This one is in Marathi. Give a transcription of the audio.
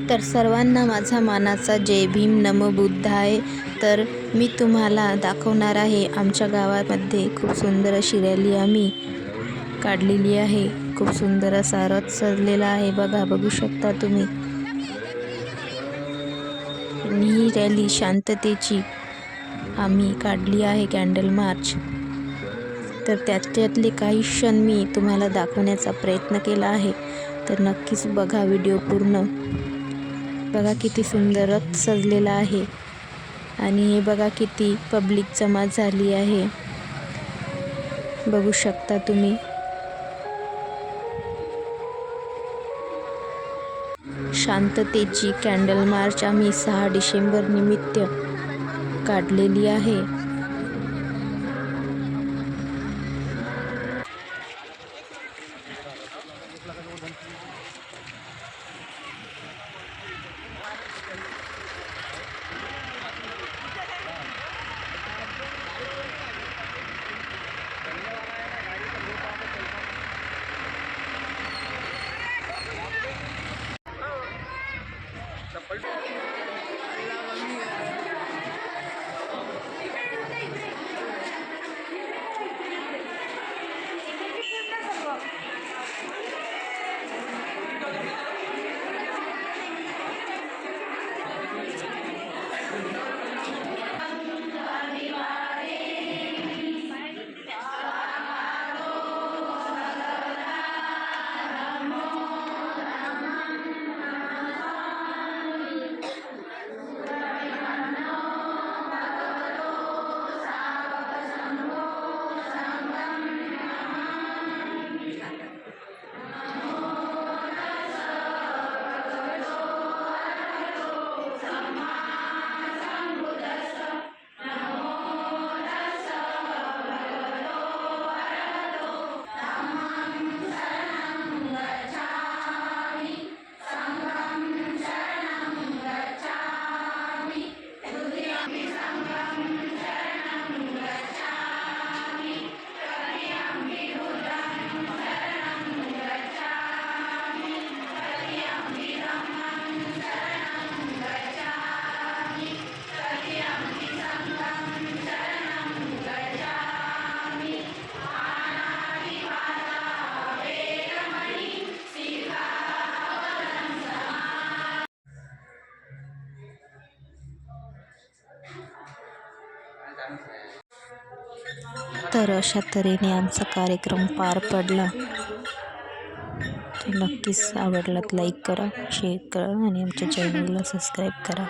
तर सर्वांना माझा मानाचा जय भीम नमो बुद्धाय। तर मी तुम्हाला दाखवणार आहे आमच्या गावामध्ये खूप सुंदर अशी रॅली आम्ही काढलेली आहे। खूप सुंदर असा रथ सजलेला आहे, बघू शकता तुम्ही। आणि ही रॅली शांततेची आम्ही काढली आहे, कॅन्डल मार्च। तर त्याच्यातले काही क्षण मी तुम्हाला दाखवण्याचा प्रयत्न केला आहे, तर नक्कीच बघा व्हिडिओ पूर्ण। बघा किती सुंदर रथ सजलेला आहे आणि हे बघा किती पब्लिक जमा झाली आहे, बघू शकता तुम्ही। शांततेची कॅन्डल मार्च आम्ही 6 डिसेंबर निमित्त काढलेली आहे। तर अशा तऱ्हेने आमचा कार्यक्रम पार पडला। तर नक्कीच आवडलात लाईक करा, शेअर करा आणि आमच्या चॅनलला सबस्क्राईब करा।